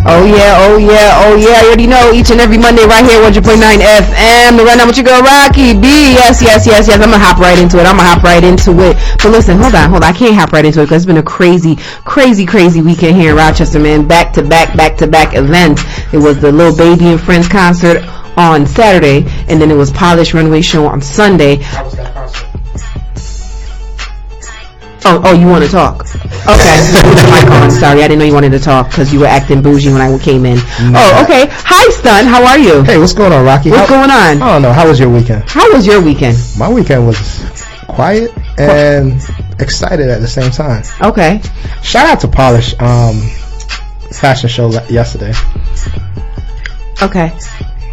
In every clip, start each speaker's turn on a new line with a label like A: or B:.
A: Oh yeah. I already know. Each and every Monday right here, 100.9 FM. The RunDown with your girl Rocky B. Yes. I'm gonna hop right into it. But listen, hold on. I can't hop right into it because it's been a crazy weekend here in Rochester, man. Back to back events. It was the Lil Baby and Friends concert on Saturday, and then it was Polish Runway show on Sunday.
B: How was that concert?
A: Oh, you want to talk? Okay. Sorry, I didn't know you wanted to talk because you were acting bougie when I came in. No. Oh, okay. Hi, Stun. How are you?
C: Hey, what's going on, Rocky?
A: What's going on?
C: I don't know. How was your weekend?
A: My
C: weekend was quiet and excited at the same time.
A: Okay.
C: Shout out to Polish fashion show yesterday.
A: Okay.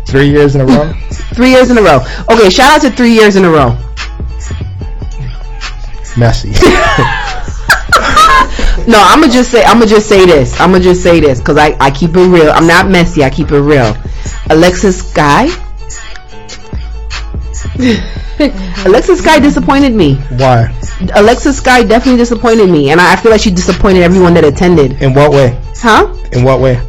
C: 3 years in a row?
A: 3 years in a row. Okay, shout out to 3 years in a row.
C: Messy.
A: No, I'm gonna just say this because I keep it real. I'm not messy. I keep it real. Alexis Sky disappointed me.
C: Why?
A: Alexis Sky definitely disappointed me, and I feel like she disappointed everyone that attended.
C: In what way?
A: Huh?
C: In what way?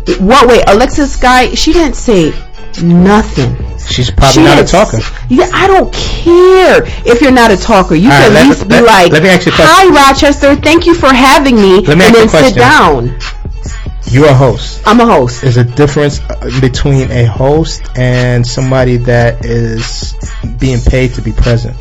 A: Alexis Sky, she didn't say nothing.
C: She's probably not a talker.
A: Yeah, I don't care if you're not a talker. You can at least be like,
C: let me ask you a question.
A: Hi, Rochester. Thank you for having me.
C: Let me
A: and then sit down.
C: You're a host.
A: I'm a host.
C: There's a difference between a host and somebody that is being paid to be present.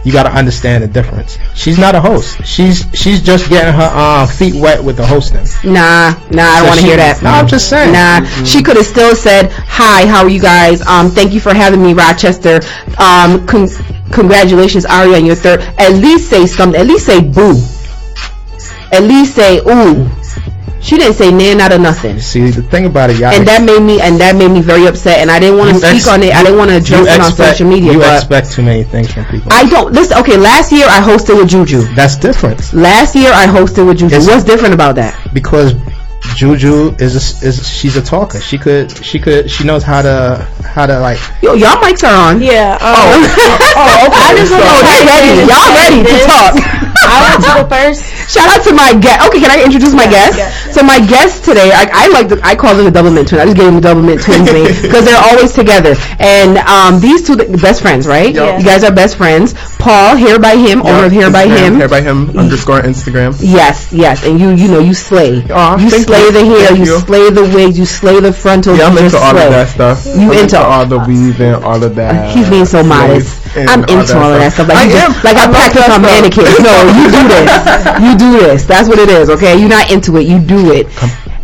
C: You got to understand the difference. She's not a host. She's just getting her feet wet with the hosting.
A: Nah, I don't want to hear that.
C: No, I'm just saying.
A: Nah, she could have still said, "Hi, how are you guys? Thank you for having me, Rochester. Congratulations, Ari, on your third." At least say something. At least say boo. At least say ooh. She didn't say not or nothing.
C: See, the thing about it, y'all,
A: and that made me very upset, and I didn't want to speak on it. I didn't want to address it on social media.
C: You expect too many things from people.
A: I don't. Listen, okay, last year I hosted with Juju.
C: That's different.
A: Last year I hosted with Juju. What's different about that?
C: Because Juju she's a talker. She knows how to like.
A: Yo, y'all mics are on.
D: Yeah.
A: Okay. I just know they're ready. Y'all ready to talk?
D: I want to go first.
A: Shout out to my guest. Okay, can I introduce my guest? Yes. So my guest today, I call them the double mint twins. I just gave them the double mint twins name because they're always together. And these two, best friends, right?
B: Yep.
A: You guys are best friends. Paul, Hair by Him, owner of Hair by Him.
B: Hair by Him _ Instagram.
A: Yes. And you slay. You slay the hair. You slay the wigs. You slay the frontals.
B: Yeah, I'm into all of that stuff.
A: You into
B: all the weaving, all of that.
A: He's being so modest. I'm into all of that stuff. Like I practice on mannequins. No, you do this. You do this. That's what it is, okay? You're not into it. You do it.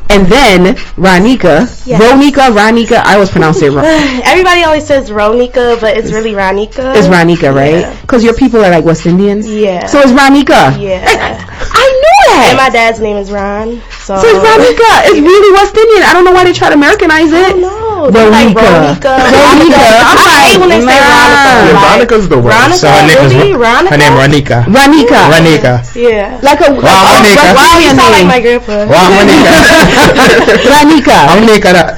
A: And then RONIKA. Yes. RONIKA. I always pronounce it wrong.
D: Everybody always says RONIKA, but it's really RONIKA.
A: It's RONIKA, right? Because your people are like West Indian?
D: Yeah.
A: So it's RONIKA.
D: Yeah.
A: I knew that.
D: And my dad's name is Ron. So
A: it's RONIKA. It's really West Indian. I don't know why they try to Americanize it.
D: No.
A: RONIKA.
D: I hate when they say RONIKA.
B: RONIKA's the worst.
C: So her name RONIKA.
A: RONIKA.
D: Yeah.
A: Like a
D: you sound like my grandpa.
A: RONIKA.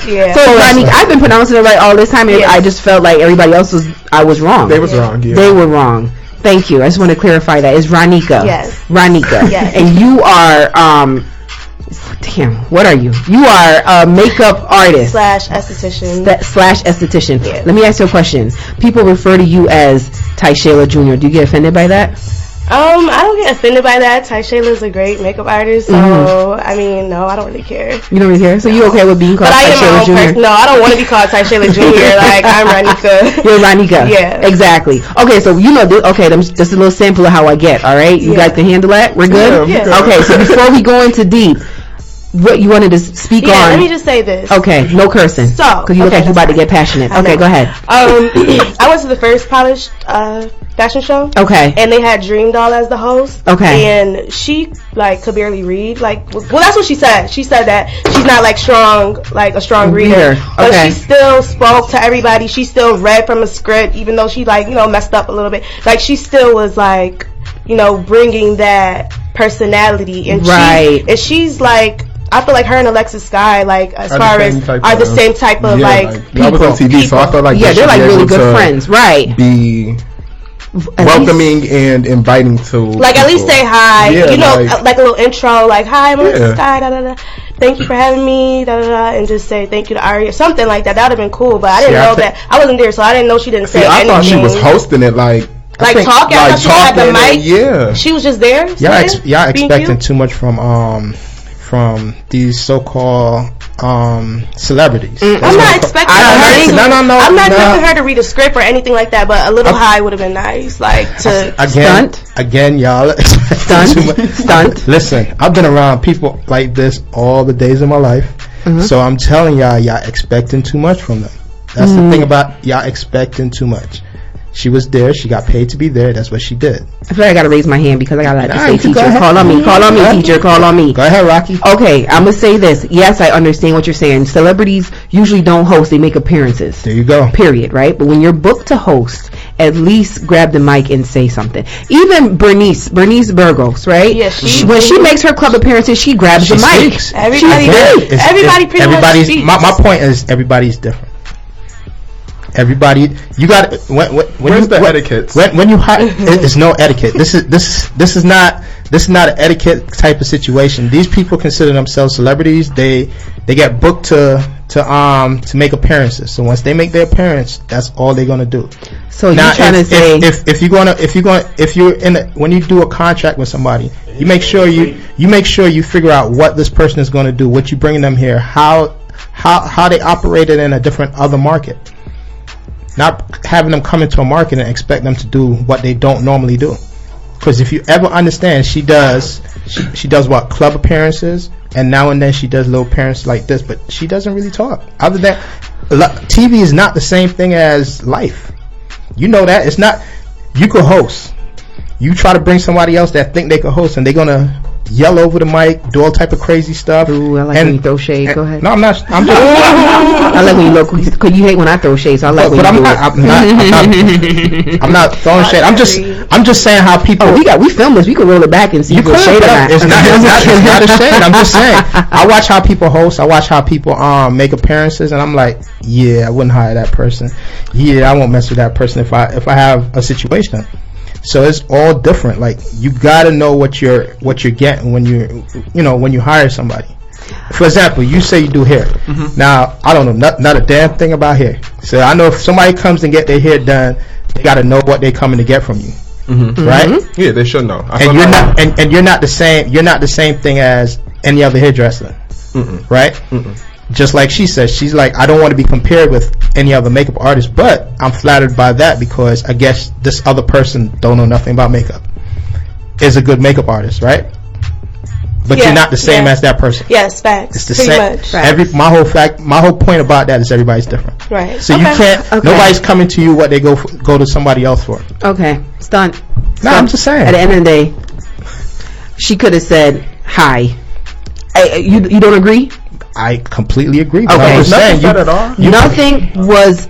D: Yeah.
A: So RONIKA, I've been pronouncing it right all this time. I just felt like everybody else I was wrong.
B: They was wrong. Yeah.
A: They were wrong. Thank you. I just want to clarify that. It's RONIKA.
D: Yes.
A: RONIKA.
D: Yes.
A: And you are what are you? You are a makeup artist
D: / esthetician.
A: Yeah. Let me ask you a question. People refer to you as Ty Shayla Jr. Do you get offended by that?
D: I don't get offended by that. Ty Shayla is a great makeup artist, so I mean, no, I don't really care.
A: You don't really care? So you okay with being called Ty Shayla Jr.?
D: No, I don't want to be called Ty Shayla Jr. Like, I'm RONIKA.
A: You're RONIKA.
D: Yeah.
A: Exactly. Okay, so you know, just a little sample of how I get, all right? You guys can handle that? We're good?
D: Yeah.
A: Okay, so before we go into deep, what you wanted to speak on?
D: Yeah, let me just say this.
A: Okay, no cursing.
D: So,
A: because you look like you're about to get passionate. Okay, go ahead.
D: I went to the first Polish fashion show.
A: Okay.
D: And they had Dream Doll as the host.
A: Okay.
D: And she could barely read. Well, that's what she said. She said that she's not a strong reader. But she still spoke to everybody. She still read from a script, even though she messed up a little bit. Like, she still was bringing that personality, and she's I feel like her and Alexis Sky, as far as are the same type of
B: I was on TV, so I felt like
A: they're really good friends, right?
B: welcoming and inviting to.
D: Like
B: people.
D: At least say hi.
B: Yeah,
D: you know, like a little intro. Like, hi, I'm Sky. Da da da. Thank you for having me. Da da da. And just say thank you to Ari or something like that. That would have been cool. But I didn't know that. I wasn't there, so I didn't know she didn't say anything.
B: I thought she was hosting it, like
D: talking. I thought she had the mic.
B: Yeah.
D: She was just there.
C: Y'all expecting too much from these so-called celebrities.
D: I'm not expecting I'm not expecting her to read a script or anything like that, but a little high would have been nice. Like to
C: again, y'all stunt. Listen, I've been around people like this all the days of my life, so I'm telling y'all expecting too much from them. That's the thing about y'all expecting too much. She was there. She got paid to be there. That's what she did.
A: I feel like I gotta raise my hand because I gotta say teacher. Call on me, teacher. Call on me.
C: Go ahead, Rocky.
A: Okay, I'm gonna say this. Yes, I understand what you're saying. Celebrities usually don't host; they make appearances.
C: There you go.
A: Period. Right. But when you're booked to host, at least grab the mic and say something. Even Bernice Burgos, right?
D: Yes.
A: When she makes her club appearances, she grabs the mic.
D: Everybody pretty much speaks.
C: My point is everybody's different. Everybody, you got
B: where's the etiquette?
C: When you hire, it's no etiquette. This is not an etiquette type of situation. These people consider themselves celebrities. They get booked to make appearances. So once they make their appearance, that's all they're gonna do.
A: So now, you're trying to say
C: when you do a contract with somebody, you make sure you figure out what this person is gonna do, what you bringing them here, how they operated in a different other market. Not having them come into a market and expect them to do what they don't normally do. Because if you ever understand, she does what? Club appearances, and now and then she does little appearances like this, but she doesn't really talk. Other than TV is not the same thing as life. You know that. It's not. You could host. You try to bring somebody else that think they could host, and they're gonna yell over the mic, do all type of crazy stuff.
A: Ooh, I like when you throw shade. Go ahead.
C: No, I'm not. I'm just.
A: I like when you look, because you hate when I throw shade. So I like when you do it.
C: I'm not throwing shade. I'm just saying how people.
A: Oh, we film this. We can roll it back and see if it's shade or not.
C: It's not a shade. I'm just saying. I watch how people host. I watch how people make appearances, and I'm like, yeah, I wouldn't hire that person. Yeah, I won't mess with that person if I have a situation. So it's all different. Like, you gotta know what you're getting when you hire somebody. For example, you say you do hair. Now, I don't know not a damn thing about hair. So I know if somebody comes and get their hair done, they gotta know what they're coming to get from you, right?
B: Yeah, they should know.
C: And you're not the same. You're not the same thing as any other hairdresser, right? Just like she says, she's like, I don't want to be compared with any other makeup artist, but I'm flattered by that because I guess this other person don't know nothing about makeup is a good makeup artist, right? But you're not the same as that person.
D: Yes, facts.
C: It's the same. My whole point about that is everybody's different.
D: Right.
C: So you can't. Nobody's coming to you what they go to somebody else for.
A: Okay. Stunt.
C: No, I'm just saying.
A: At the end of the day, she could have said hi. You don't agree?
C: I completely agree.
A: But
C: I was saying
A: nothing was.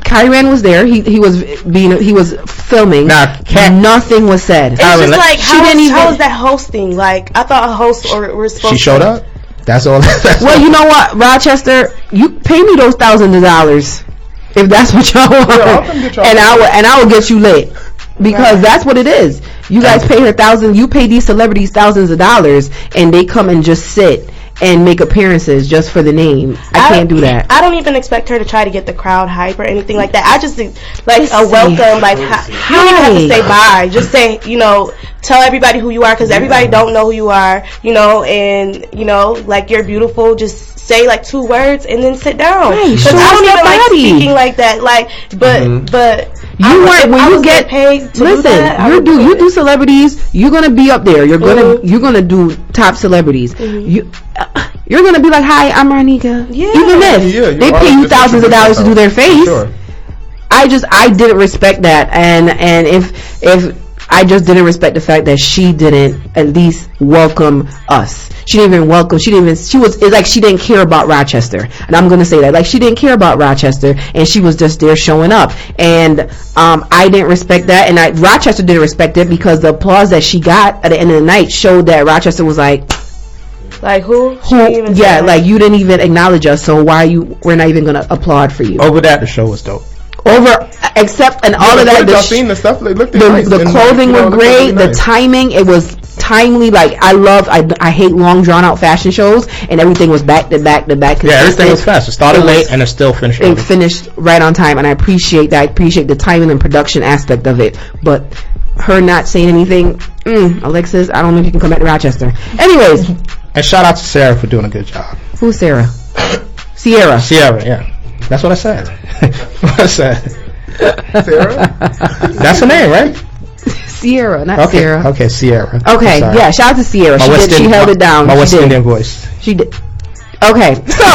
A: Kyran was there. He was filming. Nothing was said.
D: It's just like how was that hosting? Like, I thought a host were supposed.
C: She showed up. That's all.
A: Well, you know what, Rochester, you pay me those thousands of dollars if that's what y'all want, and I will get you lit. Because that's what it is. You guys pay her thousands. You pay these celebrities thousands of dollars, and they come and just sit and make appearances just for the name. I can't do that.
D: I don't even expect her to try to get the crowd hype or anything like that. I just think, like, a welcome, like, you don't even have to say bye. Just say, tell everybody who you are, because everybody don't know who you are, and, like, you're beautiful. Just say, like, 2 words and then sit down. Because I don't even like speaking like that. Like, but
A: you weren't when you get
D: paid to
A: listen,
D: do that,
A: you do celebrities, you're gonna be up there. You're gonna do top celebrities. You're gonna be like, hi, I'm RONIKA.
D: Yeah.
A: Even if they pay you thousands of dollars to do their face. Sure. I didn't respect that, and if I just didn't respect the fact that she didn't at least welcome us. She didn't even welcome. It's like she didn't care about Rochester. And I'm going to say that. Like, she didn't care about Rochester, and she was just there showing up. And I didn't respect that, and Rochester didn't respect it because the applause that she got at the end of the night showed that Rochester was like
D: who?
A: Yeah, like, you didn't even acknowledge us, so we're not even going to applaud for you.
C: Over that, the show was dope.
A: except and all of that.
B: Y'all seen the stuff? Like,
A: the clothing was great. The timing, it was timely. Like I hate long drawn out fashion shows, and everything was back to back to back.
C: Yeah, everything was fast. It started late and it still finished.
A: It finished right on time, and I appreciate that. I appreciate the timing and production aspect of it. But her not saying anything, Alexis, I don't know if you can come back to Rochester. Anyways,
C: and shout out to Sarah for doing a good job.
A: Who's Sarah? Sierra,
C: yeah. That's what I said. What I said.
B: Sarah?
C: That's her name, right?
A: Sierra, not Sarah.
C: Okay, Sierra.
A: Okay, yeah, shout out to Sierra. She held it down.
C: My West Indian voice.
A: She did. Okay, so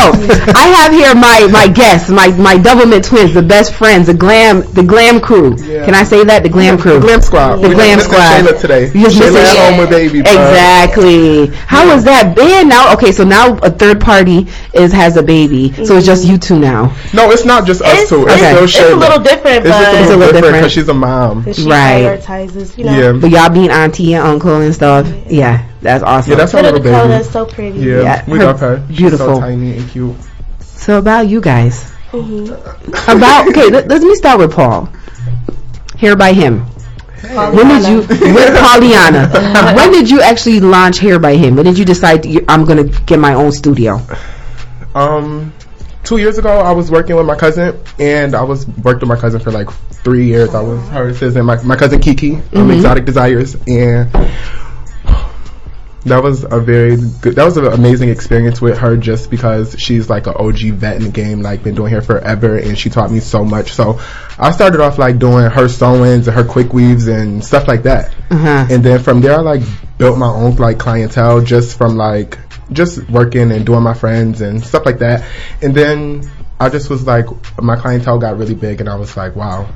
A: I have here my guests, my Doublemint twins, the best friends, the glam crew. Yeah. Can I say that? The glam crew.
B: The glam squad.
A: The glam squad.
B: Shayla today.
A: You just missing
B: home with baby. Bro.
A: Exactly. How has that been? Now, okay, so now a third party has a baby, so it's just you two now.
B: No, it's not just us two. It's
D: a little different, but
B: it's a little different because she's a mom.
D: She prioritizes, you know.
B: Yeah.
A: But y'all being auntie and uncle and stuff. Yeah. That's awesome.
B: Yeah, that's our little baby.
D: Dakota's so pretty.
B: Yeah, we love her.
A: Beautiful.
B: She's so tiny and cute.
A: So about you guys. Let me start with Paul. Hair by Him. When did you, with Pollyanna, when did you actually launch Hair by Him? When did you decide I'm going to get my own studio?
B: 2 years ago, I was working with my cousin, and I worked with my cousin for like 3 years. I was her assistant, my cousin Kiki, Exotic Desires, and that was an amazing experience with her, just because she's like an OG vet in the game, like been doing hair forever, and she taught me so much. So I started off like doing her sew-ins and her quick weaves and stuff like that. And then from there I like built my own like clientele just from like just working and doing my friends and stuff like that. And then I just was like, my clientele got really big, and I was like, wow,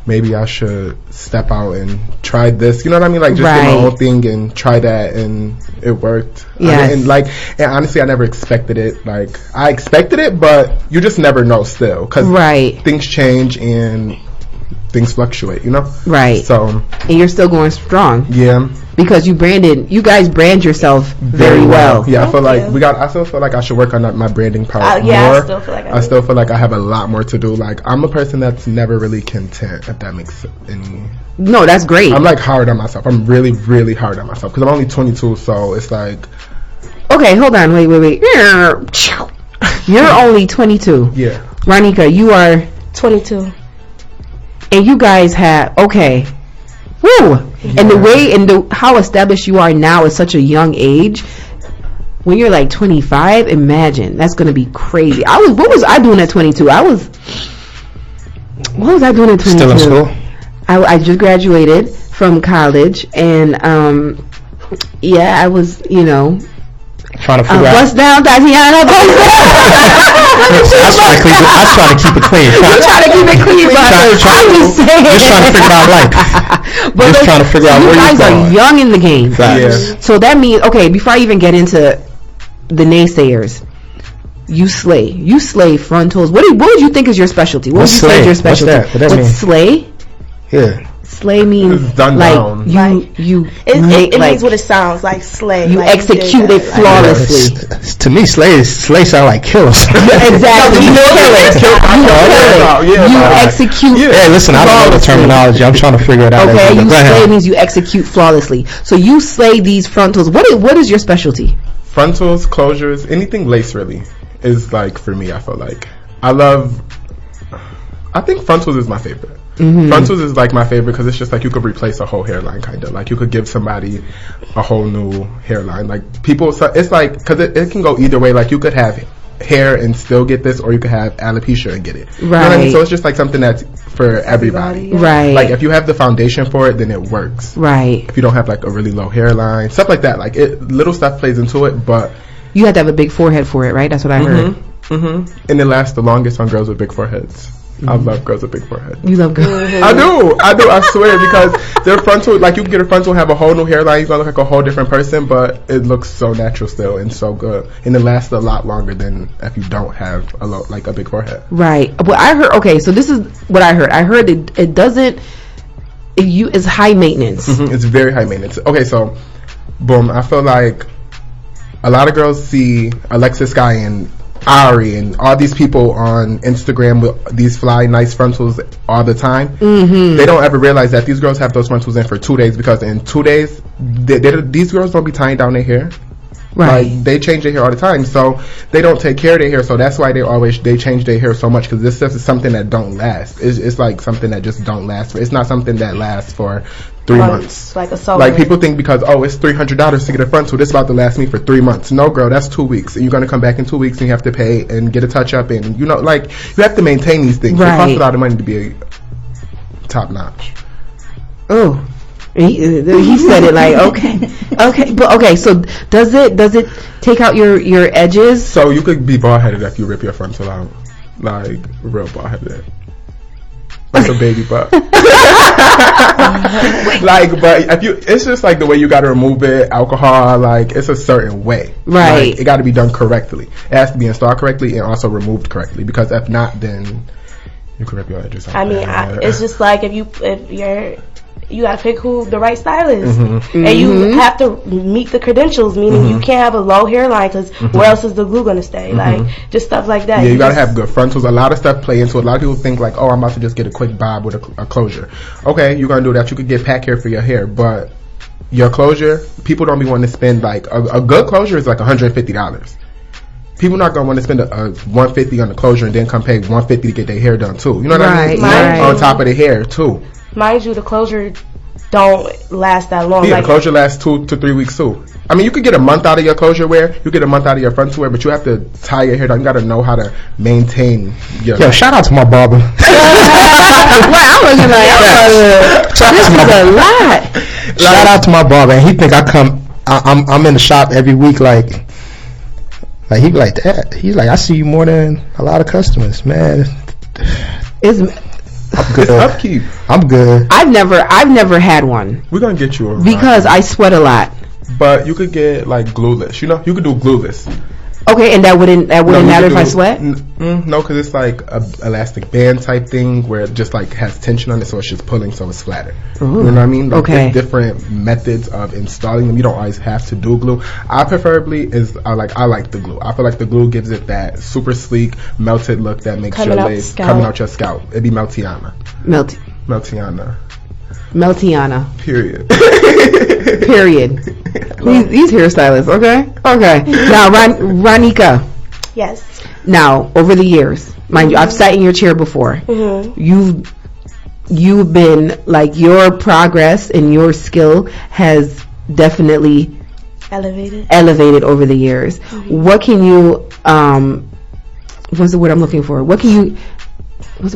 B: maybe I should step out and try this. You know what I mean? Like, just get my own thing and try that, and it worked.
A: Yes.
B: And honestly, I never expected it. Like, I expected it, but you just never know still. Because things change and things fluctuate, you know?
A: Right.
B: So.
A: And you're still going strong.
B: Yeah.
A: Because you guys brand yourself very well.
B: Yeah, I still feel like I should work on my branding part more. I still feel like I have a lot more to do. Like, I'm a person that's never really content, if that makes any.
A: No, that's great.
B: I'm like hard on myself. I'm really, really hard on myself because I'm only 22, so it's like.
A: Okay, hold on, wait. You're only 22.
B: Yeah.
A: Ronika, you are
D: 22.
A: And you guys have woo. Yeah. And the way and how established you are now at such a young age. When you're like 25, imagine that's going to be crazy. What was I doing at 22? What was I doing at 22?
C: Still in school?
A: I just graduated from college, and I was,
C: trying to figure out.
A: Bust down, Tatiana.
C: I was trying to keep it clean.
A: You're trying to keep it clean, but I'm just saying.
C: Just trying to figure out life.
A: But just trying to figure out where you're going. You guys are young in the game.
B: Yeah.
A: So that means, okay, before I even get into the naysayers, you slay frontals. What would you think is your specialty? What would you say is your specialty?
C: What's that? What
A: mean? Slay?
C: Yeah.
A: Slay means
B: done
A: like
B: down.
D: It means what it sounds like. Slay.
A: You execute it flawlessly.
C: To me, slay sound like kill.
A: Exactly. You execute.
C: Hey, listen, I don't know the terminology. I'm trying to figure it out.
A: Okay, you slay means you execute flawlessly. So you slay these frontals. What is your specialty?
B: Frontals, closures, anything lace really is like, for me, I feel like I think frontals is my favorite. Frontals is like my favorite because it's just like you could replace a whole hairline, kind of like you could give somebody a whole new hairline. Like people, it's like, because it can go either way. Like you could have hair and still get this, or you could have alopecia and get it. Right. You know what I mean? So it's just like something that's for everybody.
D: Yeah.
A: Right.
B: Like if you have the foundation for it, then it works.
A: Right.
B: If you don't have like a really low hairline, stuff like that, like little stuff plays into it, but
A: you have to have a big forehead for it, right? That's what I heard.
B: And it lasts the longest on girls with big foreheads. I love girls with big foreheads.
A: You love girls?
B: I do, I swear, because their frontal, like you can get a frontal, have a whole new hairline, you're gonna look like a whole different person, but it looks so natural still and so good, and it lasts a lot longer than if you don't have a big forehead. Right.
A: Well, I heard. Okay, so this is what I heard. I heard it doesn't. It's high maintenance.
B: It's very high maintenance. Okay, so boom. I feel like a lot of girls see Alexis Sky and Ari and all these people on Instagram with these fly nice frontals all the time. They don't ever realize that these girls have those frontals in for 2 days, because in 2 days these girls don't be tying down their hair.
A: Right.
B: Like, they change their hair all the time, so they don't take care of their hair. So that's why they change their hair so much, because this stuff is something that don't last. It's like something that just don't last. It's not something that lasts for 3 months.
D: Like a soul.
B: Like, people think because it's $300 to get a frontal, this about to last me for 3 months. No, girl, that's 2 weeks, and you're gonna come back in 2 weeks and you have to pay and get a touch up, and like, you have to maintain these things.
A: Right.
B: It costs a lot of money to be a top notch.
A: Oh. He said it like, okay, but okay. So does it take out your edges?
B: So you could be bald headed if you rip your frontal out, like real bald headed, like a baby butt. Like, but it's just like the way you got to remove it. Alcohol, like, it's a certain way,
A: right?
B: Like, it got to be done correctly. It has to be installed correctly and also removed correctly, because if not, then you could rip your edges out.
D: I mean, it's just like if you gotta pick who the right stylist, and you have to meet the credentials, meaning you can't have a low hairline, because where else is the glue gonna stay? Like, just stuff like that.
B: Yeah, you gotta have good frontals. A lot of stuff play into it. A lot of people think like, oh, I'm about to just get a quick bob with a closure. Okay, you're gonna do that. You could get pack hair for your hair, but your closure, people don't be wanting to spend like a good closure is like $150. People not gonna want to spend a $150 on the closure and then come pay $150 to get their hair done too. You know what I mean?
A: Right.
B: On top of the hair too.
D: Mind you, the closure don't last that long.
B: Yeah,
D: like,
B: the closure lasts 2 to 3 weeks too. I mean, you could get a month out of your closure wear, you get a month out of your frontal wear, but you have to tie your hair down. You got to know how to maintain your.
C: Yo, shout out to my barber.
A: Wow, I was like, this is a lot.
C: Shout out to my barber, and he think I'm in the shop every week, like he be like that. He's like, I see you more than a lot of customers, man. I'm good.
B: Upkeep.
C: I'm good.
A: I've never had one.
B: We're gonna get you a
A: because I sweat a lot.
B: But you could get like glueless. You know, you could do glueless.
A: Okay, and that wouldn't matter if I sweat?
B: No, because it's like a elastic band type thing where it just like has tension on it, so it's just pulling, so it's flatter. Ooh, you know what I mean? Like,
A: okay.
B: There's different methods of installing them. You don't always have to do glue. I like the glue. I feel like the glue gives it that super sleek, melted look that makes your lace coming out your scalp. It'd be Meltiana. Meltiana. Period.
A: These hairstylists, okay. Now, Ronika.
D: Yes.
A: Now, over the years, mind you, I've sat in your chair before. You've been like, your progress and your skill has definitely elevated over the years. What can you what's the word I'm looking for? What's the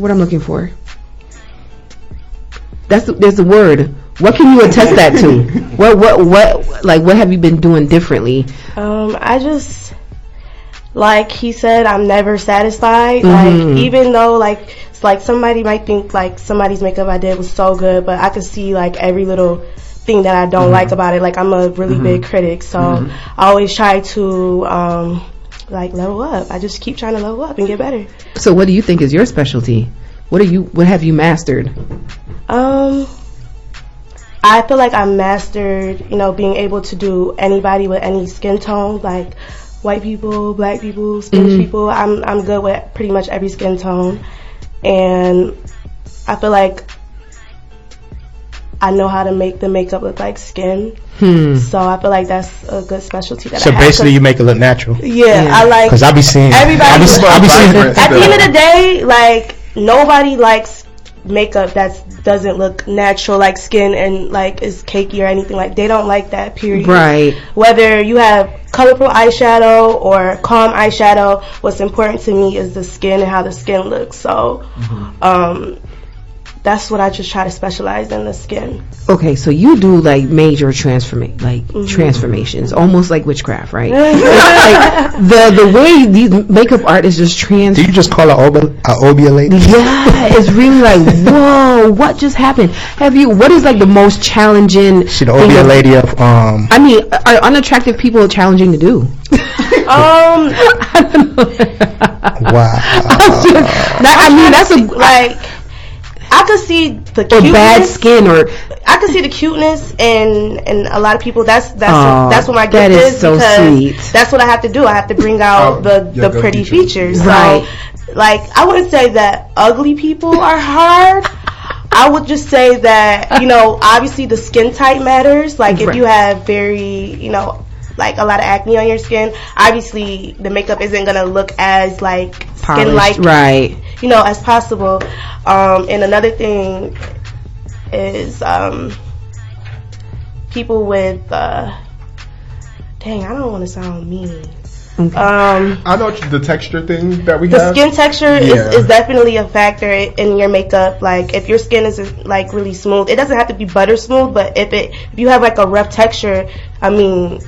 A: word I'm looking for? There's a word. What can you attest that to? What have you been doing differently?
D: I just, like he said, I'm never satisfied. Like, even though it's like somebody might think like somebody's makeup I did was so good, but I could see like every little thing that I don't like about it. Like, I'm a really big critic, so I always try to like level up. I just keep trying to level up and get better.
A: So what do you think is your specialty? What have you mastered?
D: I feel like I mastered, being able to do anybody with any skin tone, like white people, black people, Spanish people. I'm good with pretty much every skin tone, and I feel like I know how to make the makeup look like skin. So I feel like that's a good specialty that I have. So
C: basically, you make it look natural.
D: Yeah, I like.
C: Because I be seeing
D: everybody.
C: I be seeing.
D: At the end of the day, like, nobody likes makeup that doesn't look natural, like skin and like is cakey or anything. Like, they don't like that, period.
A: Right. Whether
D: you have colorful eyeshadow or calm eyeshadow, what's important to me is the skin and how the skin looks. So that's what I just try to specialize in, the skin.
A: Okay, so you do like major transformations, almost like witchcraft, right? Like the way these makeup artists just
C: Do you just call her Obia lady?
A: Yeah, it's really like, whoa, what just happened? What is like the most challenging?
C: She the Obia lady of
A: I mean, are unattractive people challenging to do?
C: I don't know. Wow.
A: I mean, that's a
D: like. I could see the
A: cuteness. Or bad skin, or
D: I can see the cuteness in a lot of people. That's what my gift is,
A: so
D: because
A: sweet.
D: That's what I have to do. I have to bring out the pretty features.
A: Right.
D: So, like, I wouldn't say that ugly people are hard. I would just say that, you know, obviously the skin type matters. Like, if you have very, you know, like a lot of acne on your skin, obviously the makeup isn't gonna look as like
A: polished,
D: skin-like,
A: right? You
D: know, as possible. And another thing is people with dang, I don't want to sound mean.
A: Okay.
B: I know the texture thing that we
D: have.
B: The
D: skin texture is definitely a factor in your makeup. Like, if your skin is like really smooth, it doesn't have to be butter smooth, but if you have like a rough texture, I mean,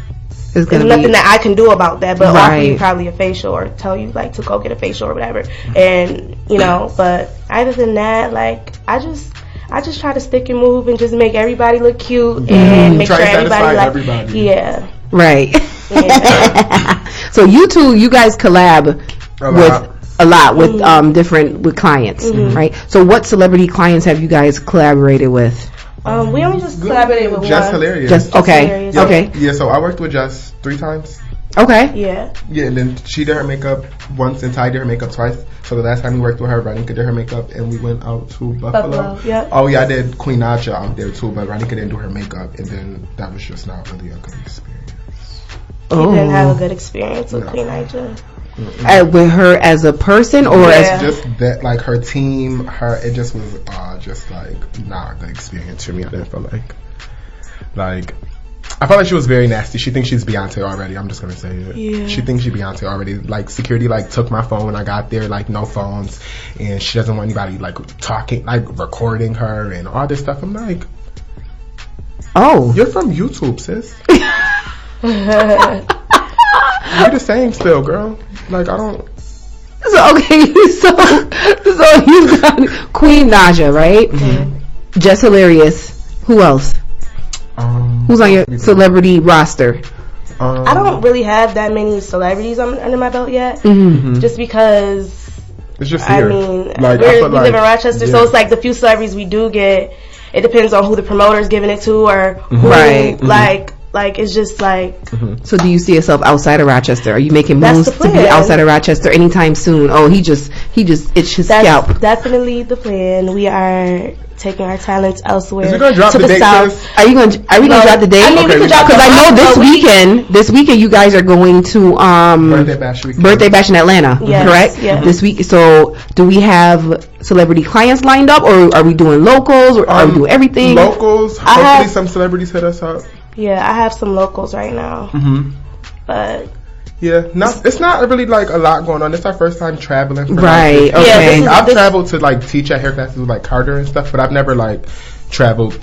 D: there's nothing that I can do about that, but offer you probably a facial or tell you like to go get a facial or whatever. And you know, but other than that, like, I just try to stick and move and just make everybody look cute and make sure everybody. Yeah.
A: Right. Yeah. So you guys collab a lot with different clients, right? So what celebrity clients have you guys collaborated with?
D: We only just collaborated with
B: Jess Hilarious.
A: Okay.
B: Yeah, so I worked with Jess 3 times.
A: Okay.
D: Yeah.
B: Yeah, and then she did her makeup once and Ty did her makeup twice. So the last time we worked with her, RONIKA did her makeup and we went out to Buffalo.
D: Yeah.
B: Oh yeah, I did Queen Naja out there too, but RONIKA didn't do her makeup, and then that was just not really a good experience.
D: You didn't have a good experience with Queen Naja.
A: With her as a person, or as
B: just that, like her team, it just was just like not a good experience for me. I didn't feel like I felt like she was very nasty. She thinks she's Beyonce already. I'm just gonna say it.
D: Yeah.
B: She thinks she's Beyonce already. Like, security like took my phone when I got there, like no phones, and she doesn't want anybody like talking, like recording her and all this stuff. I'm like,
A: oh,
B: you're from YouTube, sis. You're the same still, girl. Like, I don't.
A: So you got Queen Naja, right?
B: Mm-hmm.
A: Jess Hilarious. Who else? Who's on your celebrity roster?
D: I don't really have that many celebrities under my belt yet. Just because
B: it's just here.
D: I mean,
B: like,
D: we live in Rochester, so it's like the few celebrities we do get, it depends on who the promoter is giving it to, or who, like it's just like.
A: So do you see yourself outside of Rochester? Are you making moves to be outside of Rochester anytime soon? Oh, he just itched his scalp.
D: That's definitely the plan. We are taking our talents elsewhere.
B: Is we gonna drop
D: to
B: the date?
A: Are we gonna drop the date?
D: I mean, because
A: I know this weekend you guys are going to birthday bash in Atlanta, correct?
D: Yeah.
A: This week. So do we have celebrity clients lined up, or are we doing locals, or are we doing everything?
B: Locals. Hopefully some celebrities hit us up.
D: Yeah, I have some locals right now. But
B: yeah, it's not really like a lot going on. It's our first time traveling.
A: Right. Okay.
B: I've traveled to like teach at hair classes with like Carter and stuff, but I've never like traveled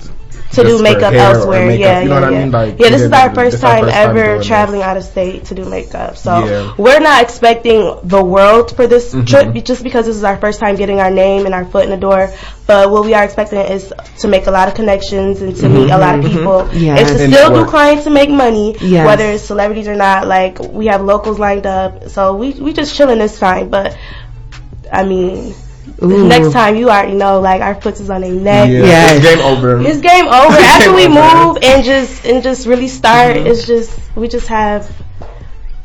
D: to do makeup elsewhere.
B: Makeup, you know what I mean? Like,
D: this is our first time ever traveling out of state to do makeup. So we're not expecting the world for this trip, just because this is our first time getting our name and our foot in the door. But what we are expecting is to make a lot of connections and to meet a lot of people. And to still do clients to make money, whether it's celebrities or not. Like, we have locals lined up. So we just chilling this time. But, I mean, next time, you already know, like, our foot is on their neck.
B: Yeah. It's game over.
D: It's game over. After we move and just really start, it's just, we just have.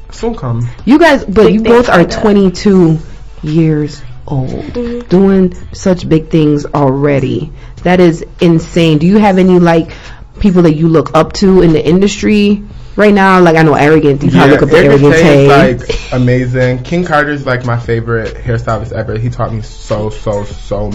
B: Soon come.
A: You guys, but you both are 22 years old, doing such big things already. That is insane. Do you have any like people that you look up to in the industry right now? Like, I know Arrogant. You probably look up to Arrogant Tay.
B: Like, amazing. King Carter's like my favorite hairstylist ever. He taught me so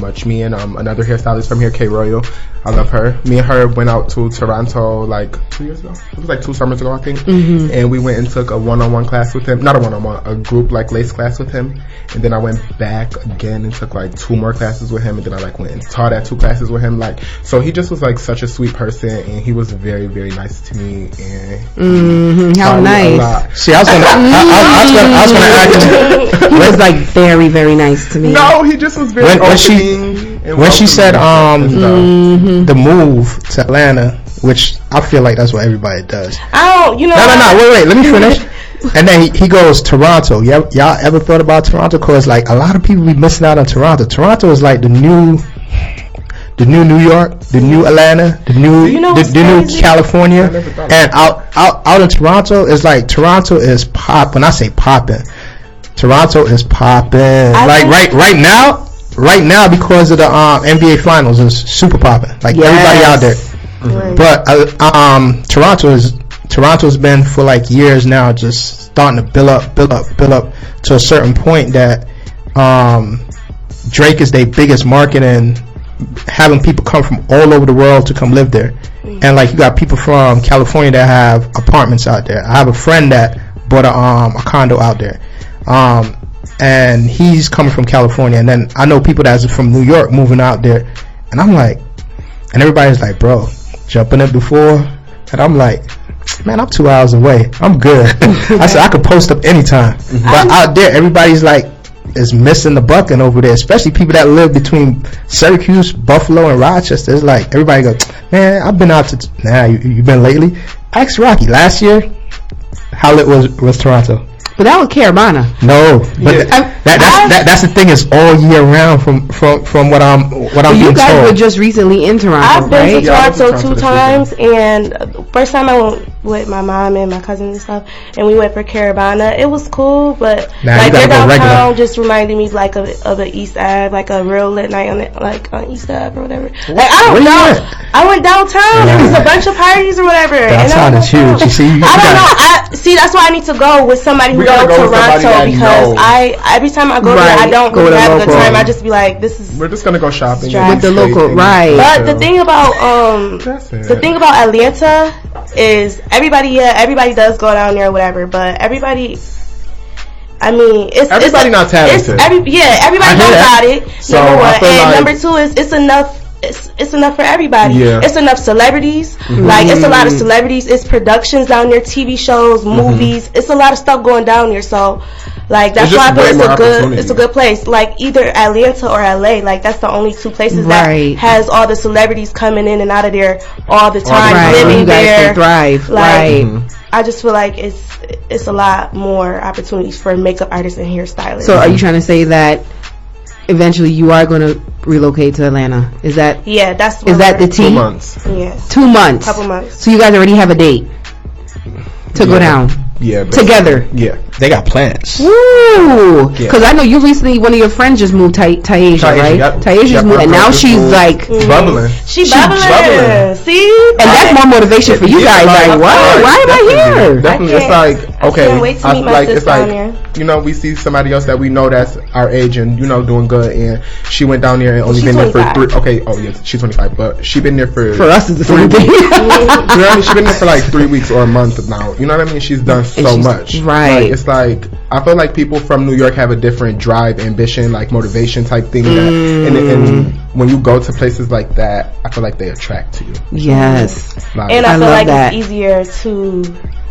B: much. Me and another hairstylist from here, K Royal. I love her. Me and her went out to Toronto like 2 years ago. It was like 2 summers ago, I think. And we went and took a one-on-one class with him. Not a one-on-one, a group like lace class with him. And then I went back again and took like 2 more classes with him. And then I like went and taught at 2 classes with him. Like, so he just was like such a sweet person, and he was very, very nice to me. And
A: how nice.
C: See, I was gonna ask.
A: He was like very, very nice to me.
B: No, he just was very opening.
C: When she said the move to Atlanta, which I feel like that's what everybody does.
D: Oh, you know.
C: No. Wait. Let me finish. And then he goes, Toronto. Y'all ever thought about Toronto? Because like a lot of people be missing out on Toronto. Toronto is like the the new New York, the new Atlanta, the new the new California, and out in Toronto is like Toronto is pop. When I say popping, Toronto is popping. Like right now because of the NBA Finals is super popping. Like everybody out there. Mm-hmm. But Toronto's been for like years now, just starting to build up to a certain point that Drake is their biggest market and having people come from all over the world to come live there. Mm-hmm. And like you got people from California that have apartments out there. I have a friend that bought a condo out there, and he's coming from California. And then I know people that's from New York moving out there, and I'm like, and everybody's like, bro, jumping it before, and I'm like, man, I'm 2 hours away. I'm good. I said I could post up anytime. Mm-hmm. But out there, everybody's like is missing the bucket over there, especially people that live between Syracuse, Buffalo, and Rochester. It's like everybody goes, man, I've been out to. You been lately? Ask Rocky. Last year, how lit was Toronto?
A: But that was Carolina.
C: No, but that's the thing. Is all year round from what I'm being told.
A: You guys were just recently in Toronto,
D: I've been
A: right?
D: to Toronto 2 times, and first time I went with my mom and my cousins and stuff, and we went for Carolina. It was cool, but like their downtown just reminded me like of the East Ave, like a real lit night on East Ave or whatever. Like I don't know. I went downtown. There was a bunch of parties or whatever.
C: Downtown is huge. You see,
D: I don't know. See, that's why I need to go with somebody who knows Toronto, because every time I go there, I don't really have a good time. I just be like, we're
B: just gonna go shopping
A: with the local, right?
D: But the thing about Atlanta is everybody does go down there or whatever, but everybody. I mean,
B: everybody not talented.
D: Everybody knows about it. So number one, and number two is it's enough. It's enough for everybody. Yeah. It's enough celebrities. Mm-hmm. Like it's a lot of celebrities. It's productions down there, TV shows, movies. It's a lot of stuff going down there. So, like that's why I feel it's a good place. Like either Atlanta or LA. Like that's the only two places that has all the celebrities coming in and out of there all the time, living
A: you guys
D: there.
A: Can thrive.
D: Like, I just feel like it's a lot more opportunities for makeup artists and hairstylists.
A: So, are you trying to say that eventually you are going to relocate to Atlanta? Is that the T?
B: 2 months.
D: Yeah.
A: 2 months.
D: Couple months.
A: So you guys already have a date to go down.
B: Yeah.
A: Together.
B: Yeah.
C: They got plans.
A: Woo! Because I know you recently, one of your friends just moved, Taisha, right?
B: Yep.
A: Taisha's moved, and now she's like
B: bubbling.
D: She's bubbling. See?
A: And that's more motivation for you guys. Like, what? Why am I here?
B: Definitely. It's like, okay.
D: I can't wait to meet my sister down there.
B: You know, we see somebody else that we know that's our age and, you know, doing good, and she went down there and only been there for 3. Okay, she's 25, but she been there for
A: us it's the same thing.
B: You know what I mean? She been there for like 3 weeks or a month now. You know what I mean? She's done so much.
A: Right.
B: Like, it's like, I feel like people from New York have a different drive, ambition, like motivation type thing. And when you go to places like that, I feel like they attract to you.
A: Yes.
B: Like,
D: and I feel like it's easier to.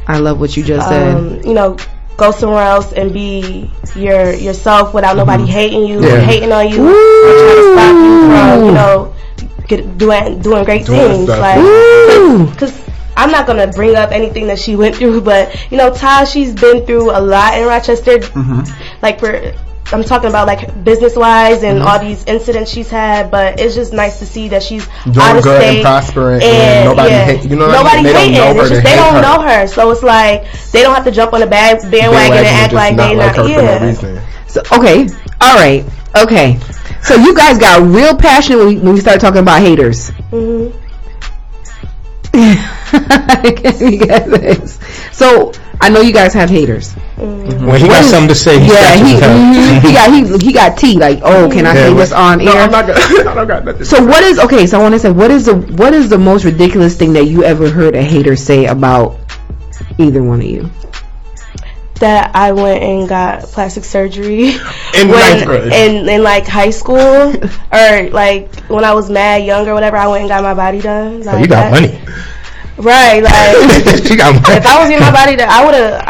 A: I love what you just said.
D: You know, go somewhere else and be yourself without nobody hating you, hating on you, or trying to stop you from, doing great things. Like, because I'm not gonna bring up anything that she went through, but you know, Ty, she's been through a lot in Rochester. Like I'm talking about like business wise and all these incidents she's had, but it's just nice to see that she's
B: doing
D: out of
B: good
D: state
B: and prospering, and nobody hating. You know what I mean?
D: They don't know her, so it's like they don't have to jump on the bandwagon and act like they not.
A: So all right. So you guys got real passionate when we started talking about haters. So I know you guys have haters.
C: When he got something to say, he
A: got tea. Like, can I say this on air?
B: No, I'm not gonna. I don't got nothing.
A: So what is So I want to say, what is the most ridiculous thing that you ever heard a hater say about either one of you?
D: That I went and got plastic surgery
B: in ninth grade,
D: in like high school, or like when I was mad young or whatever. I went and got my body done. Like,
C: you got money.
D: Right, like
C: she got money.
D: If I was in my body, I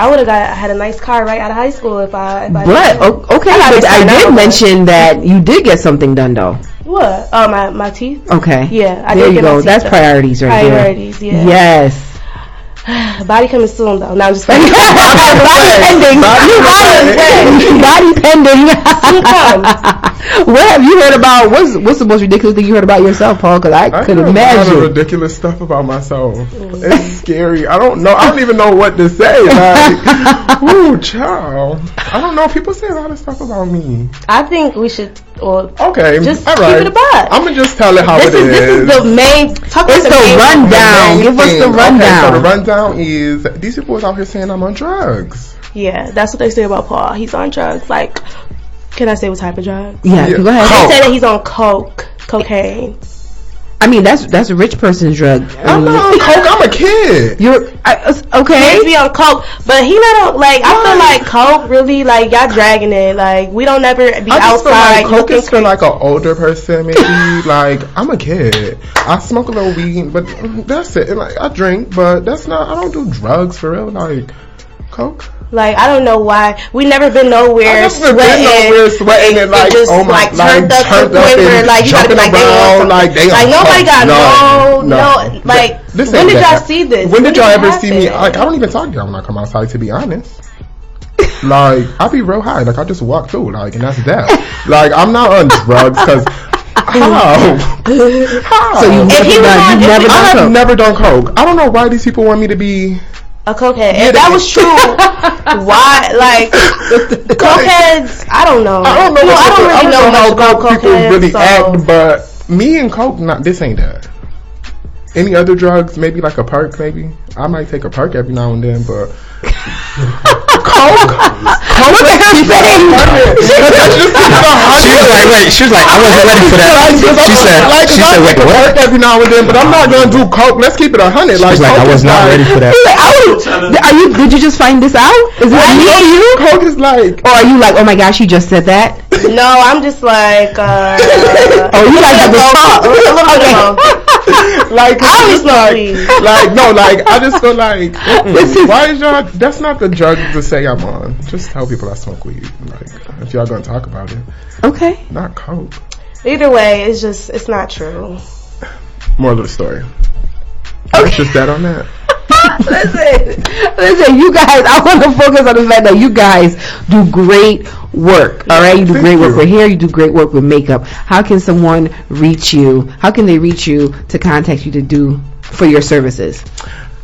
D: would have had a nice car right out of high school if I
A: but I did mention that you did get something done though.
D: What? Oh, my teeth.
A: Okay.
D: Yeah, I
A: there
D: did
A: you go. That's priorities right there.
D: Priorities, yeah.
A: Yes.
D: Body coming soon though. Now I'm just body
A: pending. Body pending. What have you heard about? What's the most ridiculous thing you heard about yourself, Paul? Because I could imagine.
B: I heard a lot of ridiculous stuff about myself. It's scary. I don't know. I don't even know what to say. Like, ooh, child. I don't know. People say a lot of stuff about me.
D: I think we should.
B: Okay,
D: just
B: all right.
D: keep it about.
B: I'm gonna just tell it how it is.
D: This is the main.
A: It's the rundown. Give us the rundown.
B: Okay, so the rundown is these people is out here saying I'm on drugs.
D: Yeah, that's what they say about Paul. He's on drugs. Like, can I say what type of drugs?
A: Yeah, go ahead.
D: They say that he's on cocaine.
A: I mean, that's a rich person's drug.
B: I'm not on coke. I'm a kid.
A: You're okay.
D: He be on coke, but he not on, like. I feel like coke really, like, y'all dragging it. Like, we don't never be outside.
B: Feel like coke is for like an older person, maybe. Like, I'm a kid. I smoke a little weed, but that's it. And, like, I drink, but that's not. I don't do drugs for real. Like, coke.
D: Like, I don't know why we never been nowhere sweating
B: and like,
D: just
B: oh my,
D: like turned up to the point where like you gotta be like, like nobody got no. Like, when did y'all see this?
B: When did y'all ever see me? Like, I don't even talk to y'all when I come outside, to be honest. Like, I be real high. Like, I just walk through, like, and that's that. Like, I'm not on drugs because. How?
A: So you
B: have never done coke. I don't know why these people want me to be
D: a cokehead. If that was true, why? Like, cokeheads, I don't know.
B: I don't really know how coke people really act, but me and coke, this ain't that. Any other drugs, maybe like a perk, maybe. I might take a perk every now and then, but coke.
A: Look at her face.
C: She was like, I wasn't ready for that. She said, wait, what?
B: Every now and then, but I'm not gonna do coke. Let's keep it 100.
C: Like, I was not ready for that.
A: Did you just find this out? Is it me or you?
B: Coke is like,
A: or are you like, oh my gosh, she just said that?
D: No, I'm just like,
A: you like the talk.
D: A little bit
B: like, I was like, I just feel like, why is y'all? That's not the drug to say I'm on. Just tell people I smoke weed. Like, if y'all gonna talk about it,
A: okay.
B: Not coke.
D: Either way, it's not true.
B: Moral of the story. It's just that on that.
A: Listen, you guys, I want to focus on the fact that you guys do great work. All right, you do great work with hair, you do great work with makeup. How can someone reach you? How can they reach you to contact you to do for your services?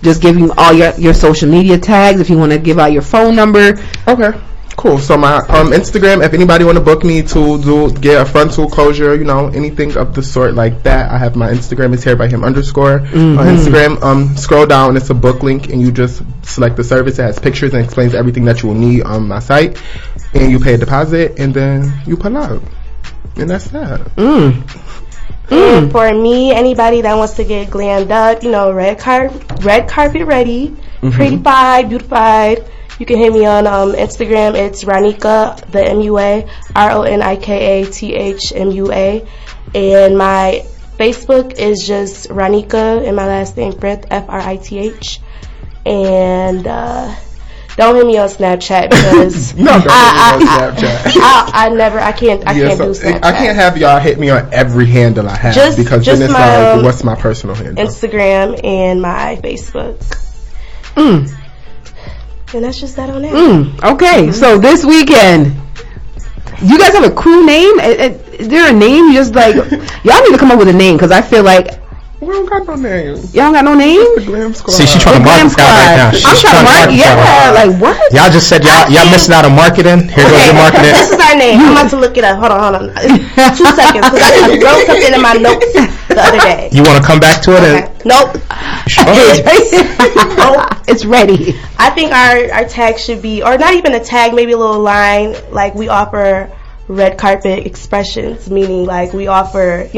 A: Just give you all your social media tags if you want to give out your phone number.
B: Okay. Cool. So my Instagram, if anybody want to book me to get a frontal closure, anything of the sort like that, I have my Instagram. It's hairbyhim_ on Instagram. Scroll down, it's a book link, and you just select the service. It has pictures and explains everything that you will need on my site, and you pay a deposit, and then you pull out, and that's that.
D: And for me, anybody that wants to get glammed up, red carpet ready, prettified, beautified. You can hit me on Instagram. It's RONIKA, the MUA, RONIKA THMUA. And my Facebook is just RONIKA and my last name FRITH, FRITH. And don't hit me on Snapchat because I can't do Snapchat.
B: I can't have y'all hit me on every handle I have because then it's like, what's my personal handle?
D: Instagram and my Facebook. And that's just that on that.
A: Okay, so this weekend, you guys have a crew name? Is there a name? You just like, y'all need to come up with a name because I feel like
B: we don't got no name.
A: Y'all don't got no name?
B: The Glam Squad.
C: See, she's trying to market right now.
A: I'm trying to market. Yeah, like what?
C: Y'all just said y'all missing out on marketing. Here goes your marketing.
D: This is our name. I'm about to look it up. Hold on. 2 seconds because I just wrote something in my notes the other day.
C: You want to come back to it?
D: Okay. Nope.
A: It's ready.
D: I think our tag should be, or not even a tag, maybe a little line, like we offer red carpet expressions, meaning like we offer,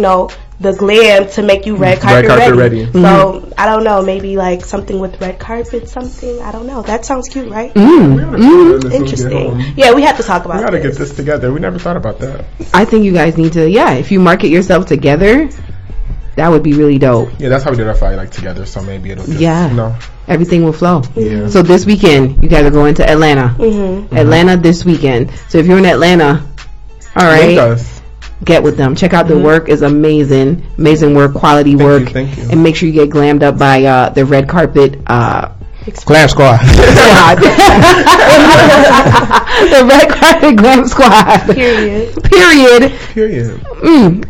D: the glam to make you red carpet ready. So I don't know, maybe like something with red carpet, something. I don't know. That sounds cute, right? Interesting. Yeah, we have to talk about.
B: We gotta get this together. We never thought about that.
A: I think you guys need to. Yeah, if you market yourself together, that would be really dope.
B: Yeah, that's how we did our fight, like together. So maybe it'll just,
A: everything will flow.
B: Yeah.
A: So this weekend, you guys are going to Atlanta. Atlanta this weekend. So if you're in Atlanta, all right. Get with them. Check out the work. Is amazing work, quality work.
B: Thank you.
A: And make sure you get glammed up by the red carpet
C: Glam Squad.
A: The Red Carpet Glam Squad.
D: Period.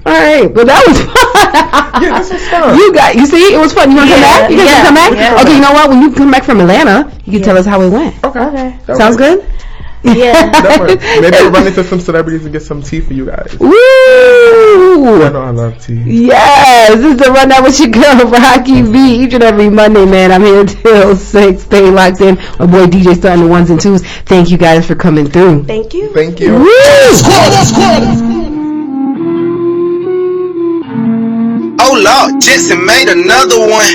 A: All right. Well, that was fun.
B: Yeah, this was fun.
A: You see, it was fun. You want to come back? You guys come back?
D: Yeah.
A: Okay, you know what? When you come back from Atlanta, you can tell us how it went.
D: Okay.
A: Sounds good?
D: Yeah.
B: Maybe we'll run into some celebrities and get some tea for you guys.
A: Woo!
B: I know I love tea.
A: Yes, this is the Rundown with your girl, Rocky B. Each and every Monday, man. I'm here till 6. Stay locked in. My boy DJ starting the 1s and 2s. Thank you guys for coming through.
D: Thank you.
B: Thank you.
A: Woo!
E: Oh Lord, Jetson made another one.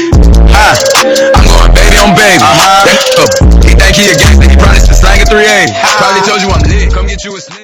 E: I'm going baby on baby. He think he a gangster, he probably should slang a 3A. Probably told you I'm lit, come get you a